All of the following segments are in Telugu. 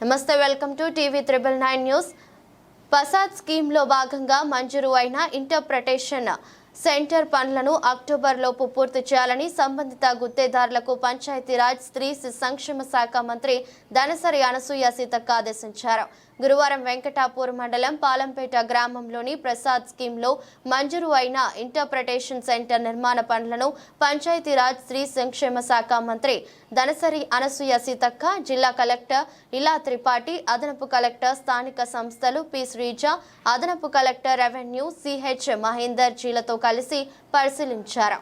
నమస్తే, welcome to TV 999 news. Prasad scheme లో భాగంగా మంజూరు అయిన ఇంటర్ప్రిటేషన్ సెంటర్ పనులను అక్టోబర్ లోపు పూర్తి చేయాలని సంబంధిత గుత్తేదారులకు పంచాయతీరాజ్ స్త్రీ సంక్షేమ శాఖ మంత్రి దనసరి అనసూయ సీతక్క ఆదేశించారు. గురువారం వెంకటాపూర్ మండలం పాలంపేట గ్రామంలోని ప్రసాద్ స్కీమ్ లో మంజూరు అయిన ఇంటర్ప్రిటేషన్ సెంటర్ నిర్మాణ పనులను పంచాయతీరాజ్ స్త్రీ సంక్షేమ శాఖ మంత్రి దనసరి అనసూయ సీతక్క, జిల్లా కలెక్టర్ ఇలా త్రిపాఠి, అదనపు కలెక్టర్ స్థానిక సంస్థలు పి శ్రీజ, అదనపు కలెక్టర్ రెవెన్యూ సిహెచ్ మహేందర్ జీలతో కలిసి పరిశీలించారు.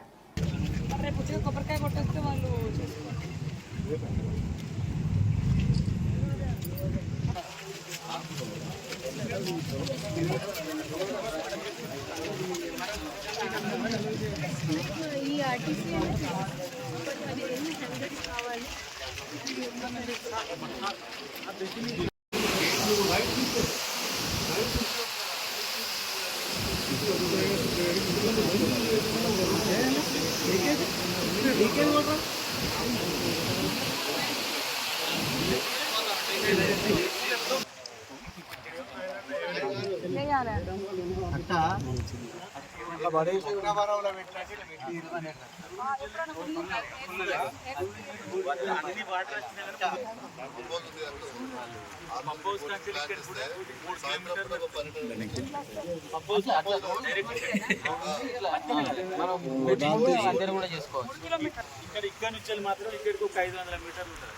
ఇక్కడ నుంచి మాత్రం ఇక్కడికి ఒక 500 మీటర్లు ఉంటుంది.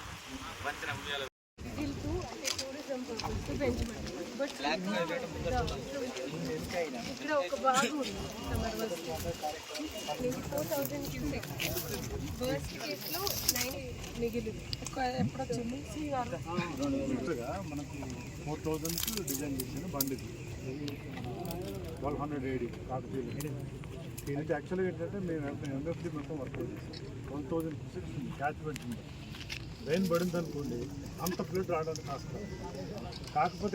ఇక్కడ ఒక బాగు ఉంది. 4,000 క్యూసెక్ వర్స్ట్ కేసులో 9 మిగిలింది. ఎప్పుడు వచ్చింది మనకు 4,000 డిజైన్ చేసిన బండిది 1280 కాకతీయులు. అయితే యాక్చువల్గా ఏంటంటే మేము ఎంఎఫ్డి మొత్తం వర్క్ చేస్తాం. 1,006 క్యాచ్మెంట్ ఉంది. రైన్ పడింది అనుకోండి, అంత ఫ్లడ్ రావడానికి కాకపోతే